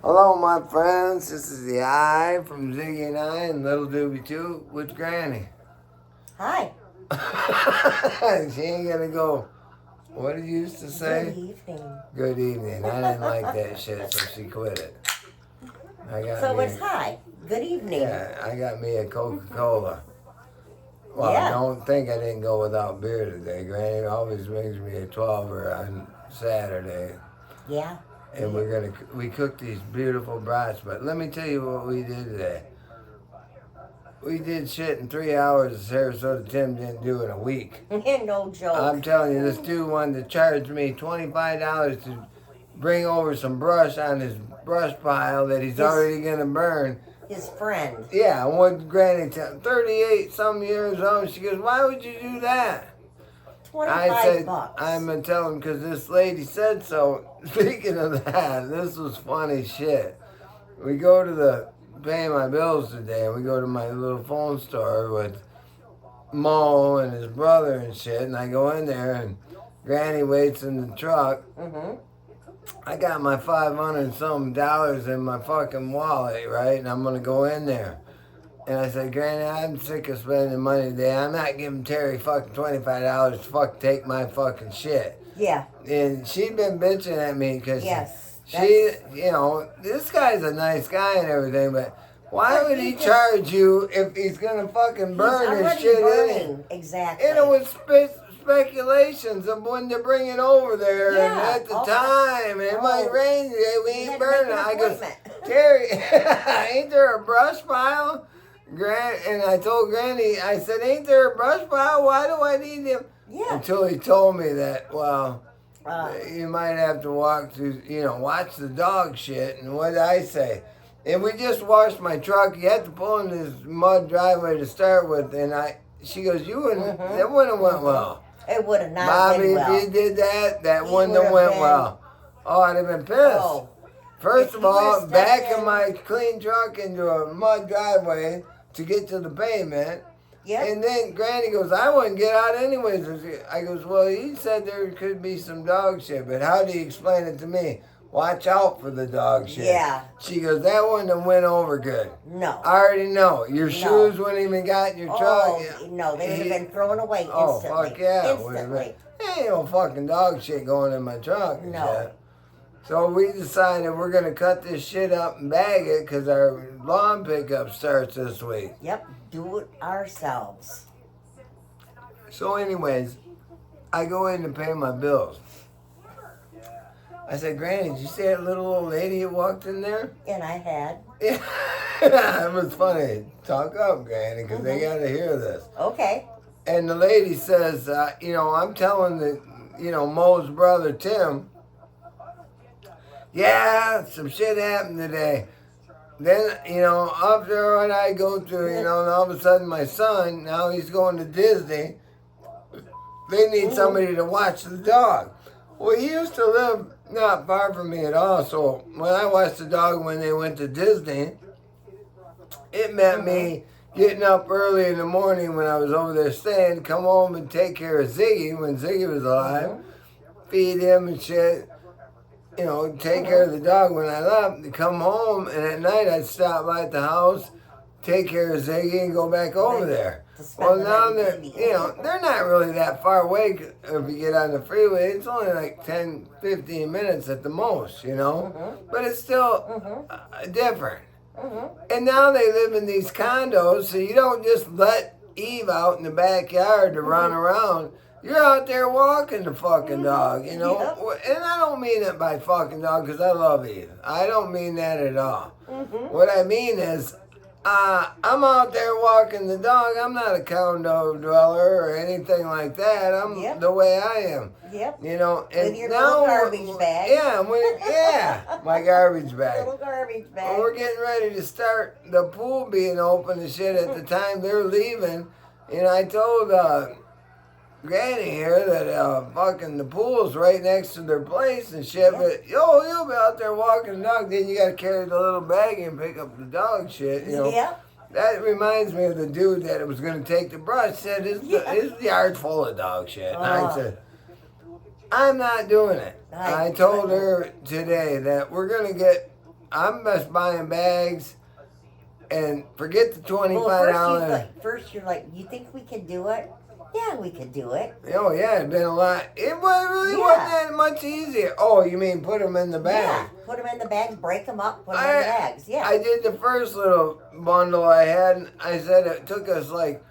Hello, my friends. This is the I from Ziggy and I and Little Doobie 2 with Granny. Hi. She ain't gonna go. What did you used to say? Good evening. Good evening. I didn't like that shit, so she quit it. So it's hi. Good evening. Yeah, I got me a Coca-Cola. Well, Yeah. don't think I didn't go without beer today. Granny always brings me a 12er on Saturday. Yeah. And we cooked these beautiful brats, but let me tell you what we did today. We did shit in 3 hours Sarasota Tim didn't do in a week. No joke. I'm telling you, this dude wanted to charge me $25 to bring over some brush on his brush pile that he's already gonna burn. His friend. Yeah, what Granny, 38 some years old. She goes, "Why would you do that?" 25 I said, bucks. I'm gonna tell him because this lady said so. Speaking of that, this was funny shit. We go to pay my bills today, and we go to my little phone store with Mo and his brother and shit, and I go in there, and Granny waits in the truck. Mm-hmm. I got my $500 and some in my fucking wallet, right? And I'm gonna go in there. And I said, Granny, I'm sick of spending money today. I'm not giving Terry fucking $25 to fuck take my fucking shit. Yeah. And she'd been bitching at me because Yes. she, you know, this guy's a nice guy and everything, but why would he charge you if he's gonna fucking burn his shit in? Exactly. And it was speculations of when to bring it over there and at the time, and it might rain today, we ain't burning it. I go, Terry, ain't there a brush pile? And I told Granny, I said, ain't there a brush pile? Why do I need him? Yeah. Until he told me that, well, you might have to walk through, watch the dog shit. And what did I say? And we just washed my truck. You had to pull in this mud driveway to start with. And she goes, that wouldn't have went well. It would have not Bobby, been well. if you did that wouldn't have went well. Oh, I'd have been pissed. Oh. First of all, backing my clean truck into a mud driveway to get to the pavement. Yep. And then Granny goes, I wouldn't get out anyways. I goes, well, he said there could be some dog shit, but how do you explain it to me? Watch out for the dog shit. Yeah. She goes, that wouldn't have went over good. No. I already know. Your shoes wouldn't even got in your truck. No, they would have been thrown away instantly. Oh, fuck yeah. Instantly. There ain't no fucking dog shit going in my truck. No. Shit. So we decided we're going to cut this shit up and bag it because our lawn pickup starts this week. Yep. Do it ourselves. So anyways, I go in to pay my bills. I said, Granny, did you see that little old lady that walked in there? And I had. Yeah, it was funny. Talk up, Granny, because they got to hear this. Okay. And the lady says, I'm telling Mo's brother, Tim, yeah, some shit happened today. Then, after what I go through, and all of a sudden my son, now he's going to Disney. They need somebody to watch the dog. Well, he used to live not far from me at all, so when I watched the dog when they went to Disney, it meant me getting up early in the morning when I was over there staying, come home and take care of Ziggy when Ziggy was alive, feed him and shit. Take care of the dog when I left, come home, and at night I'd stop by at the house, take care of Ziggy, and go back over there. Well, now they're not really that far away if you get on the freeway. It's only like 10, 15 minutes at the most, But it's still different. And now they live in these condos, so you don't just let Eve out in the backyard to run around. You're out there walking the fucking dog, Yep. And I don't mean it by fucking dog because I love Eve. I don't mean that at all. What I mean is, I'm out there walking the dog. I'm not a condo dweller or anything like that. I'm the way I am. Yep. And with your little garbage bag. Yeah, my garbage bag. Little garbage bag. Well, we're getting ready to start the pool being open and shit at the time they're leaving. And I told Granny here that fucking the pool's right next to their place and shit, but you'll be out there walking the dog, then you gotta carry the little bag and pick up the dog shit, Yeah. That reminds me of the dude that was gonna take the brush, said his yard's full of dog shit. And I said, I'm not doing it. I told her today that we're gonna get I'm just buying bags and forget the $25. Well, first you're like, you think we could do it? Yeah, we could do it. Oh, yeah, it's been a lot. It really wasn't that much easier. Oh, you mean put them in the bag? Yeah, put them in the bags, break them up, put them in the bags. Yeah. I did the first little bundle I had, and I said it took us like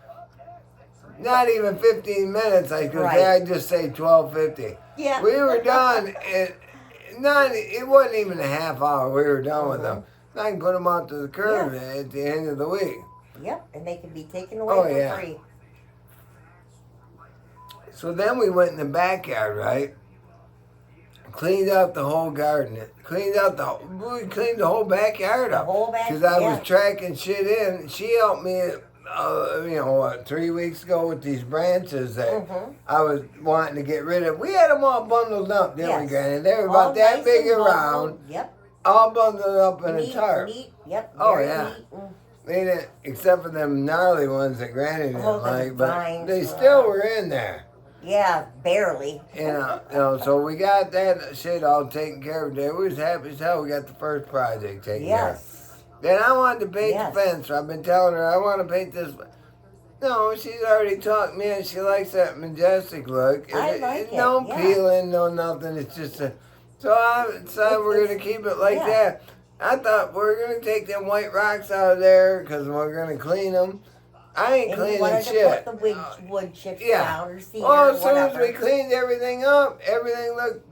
not even 15 minutes. I could say I just say 12:50. Yeah. We were done. It wasn't even a half hour. We were done with them. I can put them out to the curb at the end of the week. Yep, and they can be taken away for free. So then we went in the backyard, right? Cleaned out the whole garden. We cleaned the whole backyard up. The whole backyard. Because I was tracking shit in. She helped me, 3 weeks ago with these branches that I was wanting to get rid of. We had them all bundled up, didn't we, Granny? They were about that big around. Yep. All bundled up in a tarp. Yep. Oh, yeah. They didn't, except for them gnarly ones that Granny didn't like, but they still were in there. Yeah, barely. So we got that shit all taken care of there. We was happy as hell we got the first project taken care of. Then I wanted to paint the fence. So I've been telling her I want to paint this. No, she's already talked me and she likes that majestic look. I like it. No peeling, no nothing. It's just a... So I decided we're going to keep it like that. I thought we're going to take them white rocks out of there because we're going to clean them. I ain't cleaning shit. To put the wood chips down or cedar as soon as we cleaned everything up, everything looked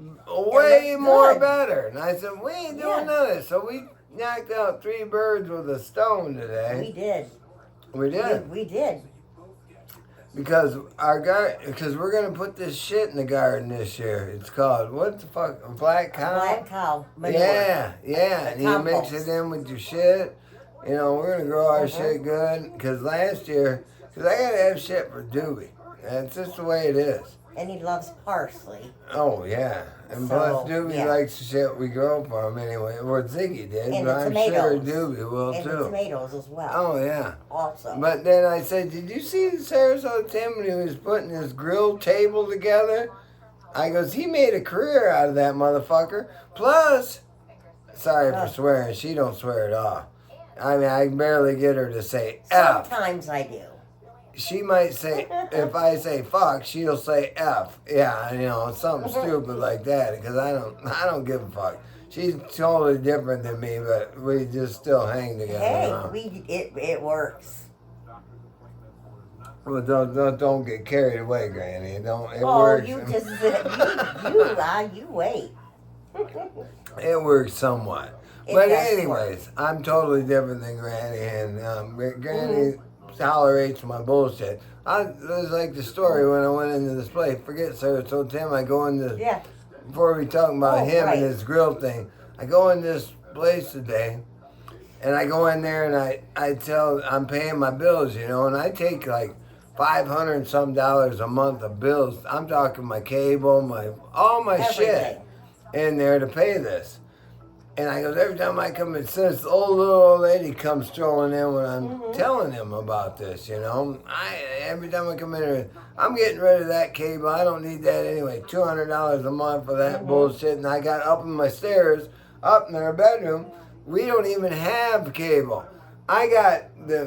way more better. And I said, we ain't doing none of this. So we knocked out 3 birds with a stone today. We did. We did? We did. Because we're going to put this shit in the garden this year. It's called, what the fuck, a black cow? Black cow manure. Yeah. And you mix it in with your shit. We're going to grow our shit good. Because last year, I got to have shit for Doobie. That's just the way it is. And he loves parsley. Oh, yeah. And plus Doobie likes the shit we grow for him anyway. Or Ziggy did, and but I'm sure Doobie will and too. And the tomatoes as well. Oh, yeah. Also. But then I said, did you see Sarasota Tim when he was putting his grill table together? I goes, he made a career out of that motherfucker. Plus, sorry for swearing, she don't swear at all. I mean, I barely get her to say F. Sometimes I do. She might say, if I say fuck, she'll say F. Yeah, something stupid like that, because I don't give a fuck. She's totally different than me, but we just still hang together. Hey, it works. Well, don't get carried away, Granny. It works. You just you wait. It works somewhat. But anyways, I'm totally different than Granny, and Granny tolerates my bullshit. It was like the story when I went into this place. Forget Sarasota Tim. I go into before we talk about him and his grill thing. I go in this place today, and I go in there and I'm paying my bills, and I take like $500 and some a month of bills. I'm talking my cable, all my shit in there to pay this. And I goes, every time I come in, since the little old lady comes strolling in when I'm telling him about this, every time I come in here, I'm getting rid of that cable. I don't need that anyway. $200 a month for that bullshit. And I got up in my stairs, up in our bedroom. We don't even have cable. I got the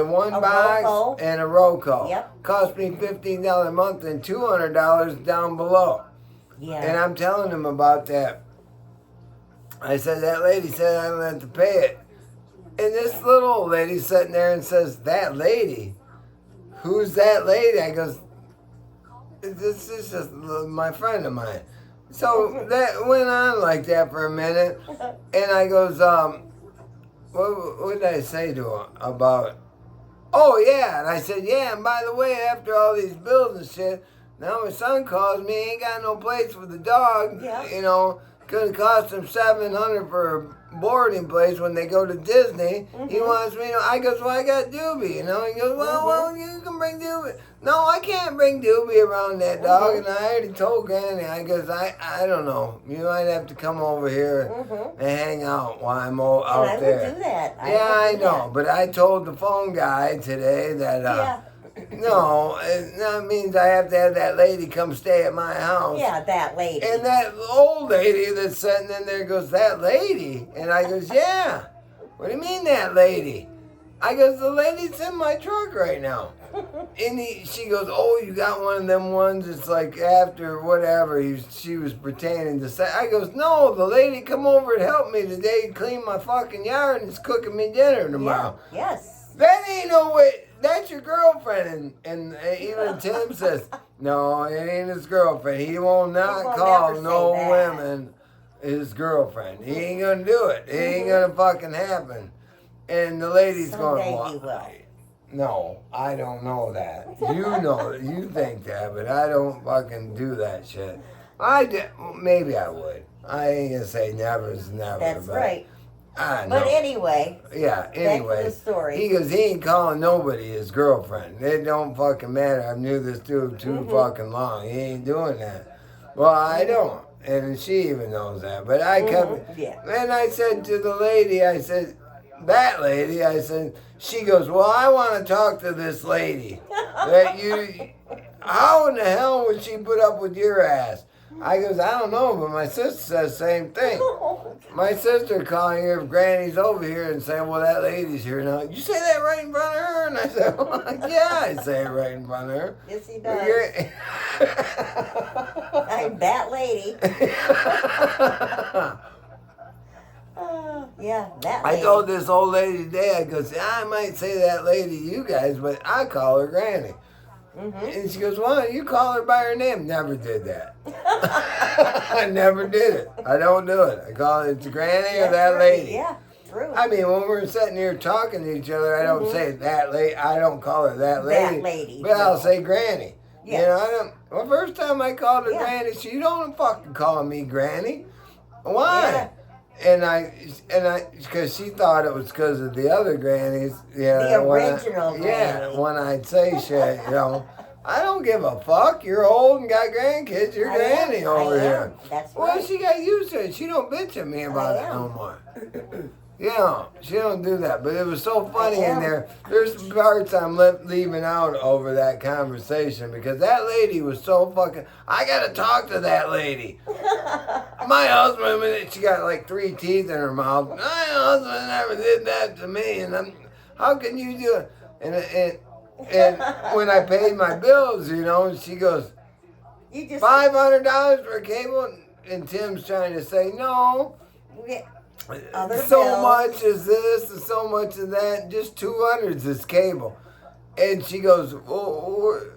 one box Roku. and a Roku. Yep. Cost me $15 a month and $200 down below. Yeah. And I'm telling him about that. I said, that lady said I don't have to pay it. And this little old lady sitting there and says, that lady? Who's that lady? I goes, this is just my friend of mine. So that went on like that for a minute. And I goes, what did I say to her about, oh yeah. And I said, yeah, and by the way, after all these bills and shit, now my son calls me, ain't got no place for the dog, Could cost him $700 for a boarding place when they go to Disney. He wants me to. I goes, well, I got Doobie. He goes, well, you can bring Doobie. No, I can't bring Doobie around that dog. And I already told Granny. I goes, I don't know. You might have to come over here and hang out while I'm out there. I would do that. I know. But I told the phone guy today that No, that means I have to have that lady come stay at my house. Yeah, that lady. And that old lady that's sitting in there goes, that lady? And I goes, yeah. What do you mean that lady? I goes, the lady's in my truck right now. And she goes, oh, you got one of them ones. It's like after whatever she was pretending to say. I goes, no, the lady come over and helped me today, clean my fucking yard, and is cooking me dinner tomorrow. Yeah. Yes. That ain't no way. That's your girlfriend. And even Tim says, no, it ain't his girlfriend. He will not call no women his girlfriend. He ain't gonna do it. It ain't gonna fucking happen. And the lady's Someday going, he will. no, I don't know that. You know, you think that, but I don't fucking do that shit. Maybe I would. I ain't gonna say never's never. That's but right. I know. But anyway. Yeah, anyway. Back to the story. He goes, he ain't calling nobody his girlfriend. It don't fucking matter. I've knew this dude too fucking long. He ain't doing that. Well, I don't. And she even knows that. But I kept, and I said to the lady, I said, that lady, I said, she goes, well, I want to talk to this lady. How in the hell would she put up with your ass? I goes, I don't know, but my sister says the same thing. My sister calling her granny's over here and saying, well, that lady's here now. You say that right in front of her? And I said, well, yeah, I say it right in front of her. Yes, he does. I'm that lady. Yeah, that lady. I told this old lady today, I goes, I might say that lady to you guys, but I call her Granny. And she goes, well, you call her by her name. Never did that. I never did it. I don't do it. I call it Granny or that lady. Yeah, true. I mean, when we're sitting here talking to each other, I don't say that lady. I don't call her that lady. That lady. But I'll say Granny. Yes. You know, I don't. Well, first time I called her Granny, she don't fucking call me Granny. Why? Yeah. And I, because she thought it was because of the other grannies. Yeah, the original granny. Yeah, when I'd say shit, you know, I don't give a fuck. You're old and got grandkids. You're granny over here. That's well, right. she got used to it. She don't bitch at me about it no more. You know, she don't do that. But it was so funny in there. There's parts I'm leaving out over that conversation because that lady was so fucking. I gotta talk to that lady. My husband, she got like 3 teeth in her mouth. My husband never did that to me, and how can you do it? And when I paid my bills, you know, she goes, $500 for a cable, and Tim's trying to say no. So much is this and so much of that. Just 200 is cable, and she goes, oh.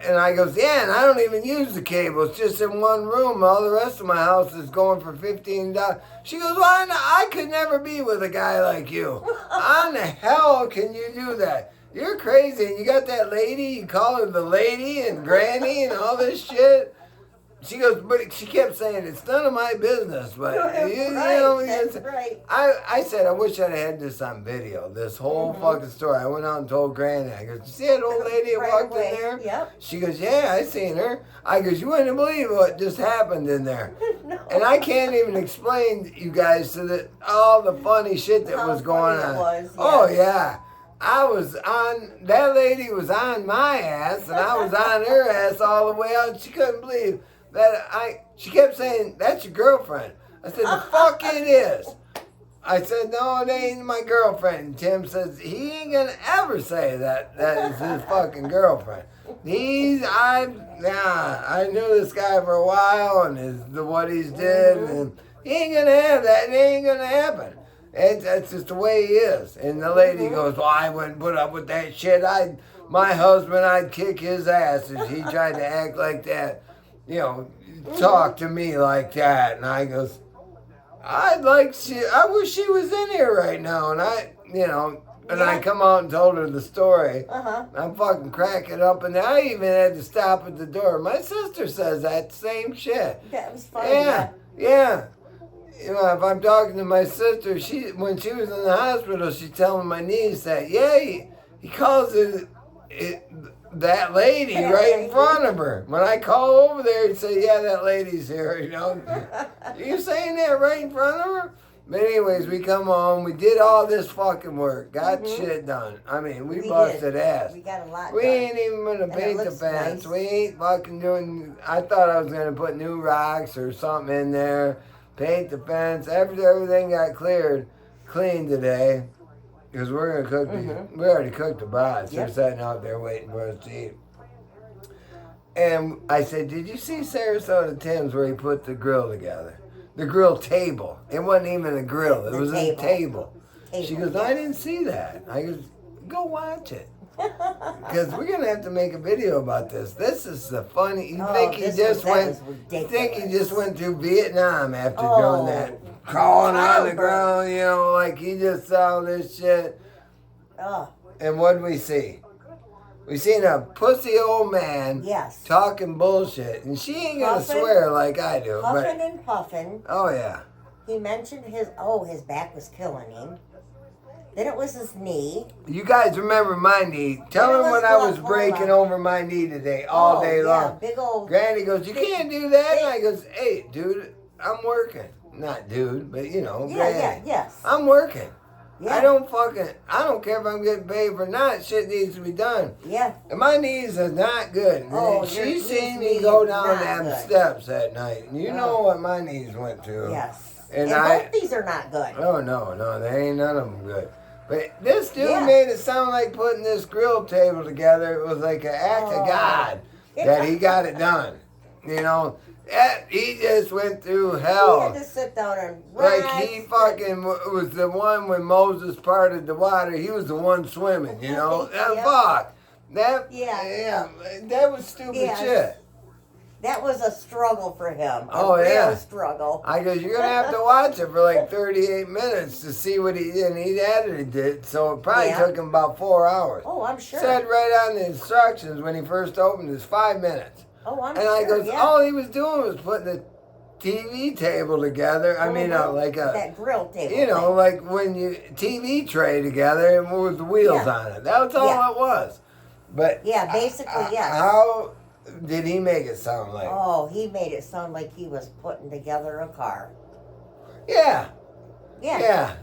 And I goes, yeah, and I don't even use the cable. It's just in one room. All the rest of my house is going for $15. She goes, well, I could never be with a guy like you. How the hell can you do that? You're crazy. And you got that lady, you call her the lady and granny and all this shit. She goes, but she kept saying, it's none of my business. But you know, that's right. I said, I wish I'd had this on video, this whole fucking story. I went out and told Granny. I goes, you see that old lady that walked in there? Yep. She goes, yeah, I seen her. I goes, you wouldn't believe what just happened in there. No. And I can't even explain, you guys, to all the funny shit that was going on. Oh, yeah. I was on, that lady was on my ass, and I was on her ass all the way out. She couldn't believe that she kept saying, that's your girlfriend. I said, the fuck it is. I said, no, it ain't my girlfriend. And Tim says, he ain't gonna ever say that is his fucking girlfriend. I knew this guy for a while and what he's did, and he ain't gonna have that. It ain't gonna happen. That's just the way he is. And the lady goes, well, I wouldn't put up with that shit. My husband, I'd kick his ass if he tried to act like that. You know, talk to me like that. And I goes, I wish she was in here right now. And I come out and told her the story. I'm fucking cracking up. And I even had to stop at the door. My sister says that same shit. That was funny. Yeah. You know, if I'm talking to my sister, when she was in the hospital, she's telling my niece that, he calls it that lady right in front of her. When I call over there and say, yeah, that lady's here, you know. You saying that right in front of her? But anyways, we come home. We did all this fucking work. Got shit done. I mean, we busted ass. We got a lot We done. ain't even gonna paint the fence. Nice. We ain't fucking doing. I thought I was gonna put new rocks or something in there. Paint the fence. Everything got clean today. Because we're gonna cook. We already cooked the brats. They're sitting out there waiting for us to eat. And I said, "Did you see Sarasota Tim's where he put the grill together? The grill table. It wasn't even a grill. It was a table." She goes, "I didn't see that." I goes, "Go watch it." Because we're gonna have to make a video about this. This is the funny. You think he just went? You think he just went through Vietnam after doing that, crawling on the ground? You know, like he just saw this shit. And what did we see? We seen a pussy old man talking bullshit, and she ain't gonna swear like I do. Puffing and puffing. Oh yeah. He mentioned his back was killing him. Then it was his knee. You guys remember my knee? Tell him when I was breaking over my knee today, all day long. Big old. Granny goes, "You can't do that." And I goes, "Hey, dude, I'm working. Not dude, but you know, Granny. Yes. I'm working. Yeah. I don't care if I'm getting paid or not. Shit needs to be done. Yeah. And my knees are not good. Oh, she seen me go down them steps that night. And you know what my knees went through. Yes. And both these are not good. Oh, no, they ain't none of them good. But this dude made it sound like putting this grill table together. It was like an act of God that he got it done. You know, he just went through hell. He had to sit down and like he fucking was the one when Moses parted the water. He was the one swimming. You know, fuck that. That was stupid shit. That was a struggle for him. A real struggle. I goes, you're gonna have to watch it for like 38 minutes to see what he did. And he edited it, so it probably took him about 4 hours. Oh, I'm sure. Said right on the instructions when he first opened, it's 5 minutes. Oh, I'm sure. And I goes, all he was doing was putting the TV table together. I mean, like that grill table. You know, like when you TV tray together and with the wheels on it. That was all it was. But basically, yes. How did he make it sound like? Oh, he made it sound like he was putting together a car. Yeah. Yeah.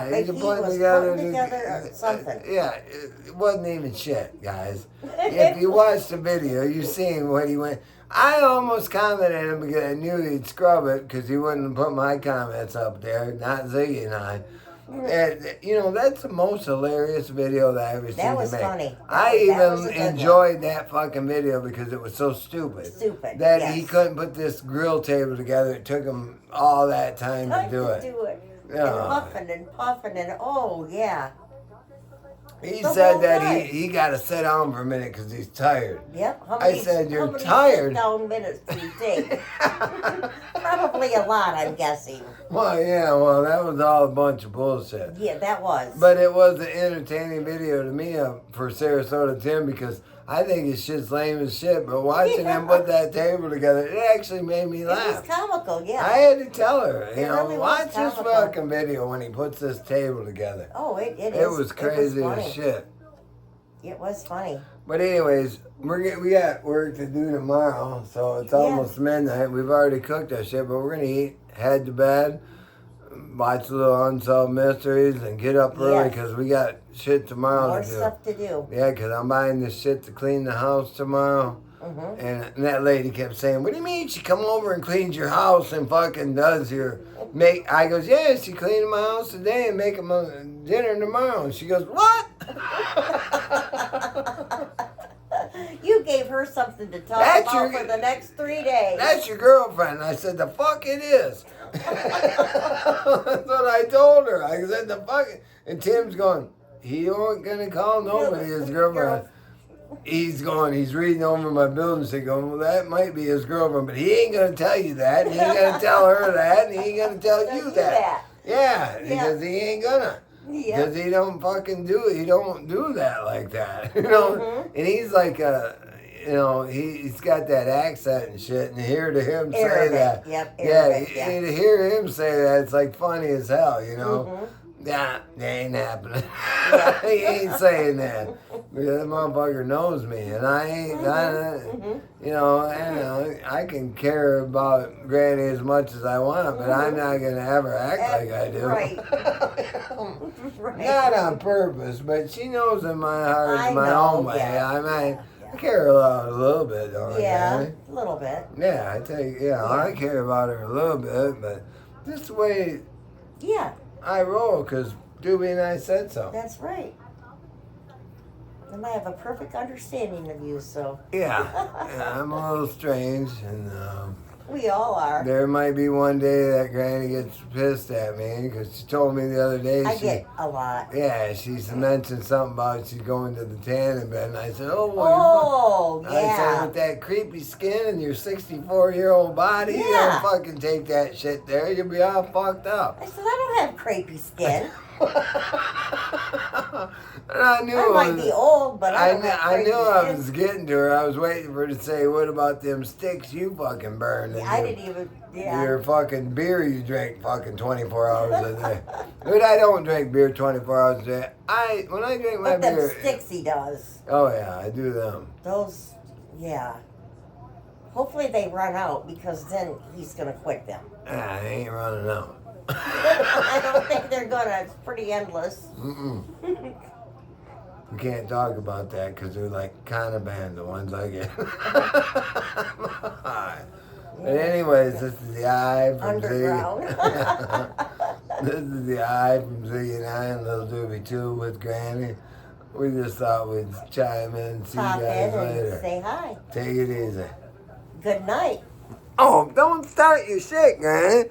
Like he was putting together something. It wasn't even shit, guys. If you watched the video, you seen what he went. I almost commented him because I knew he'd scrub it because he wouldn't put my comments up there, not Ziggy and I. And, you know, that's the most hilarious video that I ever seen. That was make. funny. I even enjoyed that fucking video because it was so stupid. That he couldn't put this grill table together. It took him all that time to do it. And puffing and oh yeah. He said that he got to sit down for a minute because he's tired. Yep. I said, you're tired. How many sit-down minutes do you take? Probably a lot, I'm guessing. Well, that was all a bunch of bullshit. Yeah, that was. But it was an entertaining video to me for Sarasota Tim because I think his shit's lame as shit. But watching him put that table together, it actually made me laugh. It was comical, yeah. I had to tell her, really watch this fucking video when he puts this table together. Oh, it is. It was crazy as shit. It was funny. But anyways, we got work to do tomorrow, so it's almost midnight. We've already cooked our shit, but we're gonna eat, head to bed, watch a little Unsolved Mysteries, and get up early because we got shit tomorrow to do. More stuff to do. Yeah, because I'm buying this shit to clean the house tomorrow. And that lady kept saying, "What do you mean she come over and cleans your house and fucking does your make?" I goes, "Yeah, she cleaned my house today and making my dinner tomorrow." And she goes, "What?" You gave her something to talk about for the next 3 days. That's your girlfriend. I said, "The fuck it is." That's what I told her. I said, "The fuck." And Tim's going, he ain't gonna call nobody his girlfriend. He's reading over my building and going, "Well, that might be his girlfriend, but he ain't gonna tell you that. And he ain't gonna tell her that. And he ain't gonna tell you that." Yeah, because he ain't gonna. Because he don't fucking do it. He don't do that like that, you know. And he's like he's got that accent and shit. And to hear him say that, to hear him say that, it's like funny as hell, you know. Nah, that ain't happening. He ain't saying that. Because that motherfucker knows me, and I ain't. I can care about Granny as much as I want, but I'm not gonna ever act like I do. Right. Right. Not on purpose, but she knows in my heart, I my know, own way. yeah. I care a little bit, don't I? Yeah, Granny? a little bit. Yeah, I care about her a little bit, but just the way Yeah, I roll, because Doobie and I said so. that's right. And I have a perfect understanding of you, so Yeah, I'm a little strange, and we all are. there might be one day that Granny gets pissed at me, because she told me the other day I get a lot. Yeah, she's mentioned something about she's going to the tanning bed, and I said, oh, Oh, I said, yeah. with that creepy skin and your 64-year-old body, you Yeah. don't fucking take that shit there. You'll be all fucked up. I said, I don't have crepey skin. And I knew I might be old, but I don't have I crepey knew I skin. was getting to her. I was waiting for her to say, what about them sticks you fucking burned? I didn't even, Your fucking beer you drink fucking 24 hours a day. But I don't drink beer 24 hours a day. When I drink my But them beer... sticks he does. Oh, yeah, I do them. Those, yeah. Hopefully they run out, because then he's going to quit them. I ain't running out. I don't think they're going to. It's pretty endless. Mm-mm. We can't talk about that because they're like kind of banned, the ones I get. But anyways, this is the eye from Underground. Ziggy. This is the eye from Ziggy and I and Little Doobie 2 with Granny. We just thought we'd chime in and see Pop you in guys and later. say hi. Take it easy. Good night. Oh, don't start your shit, Granny.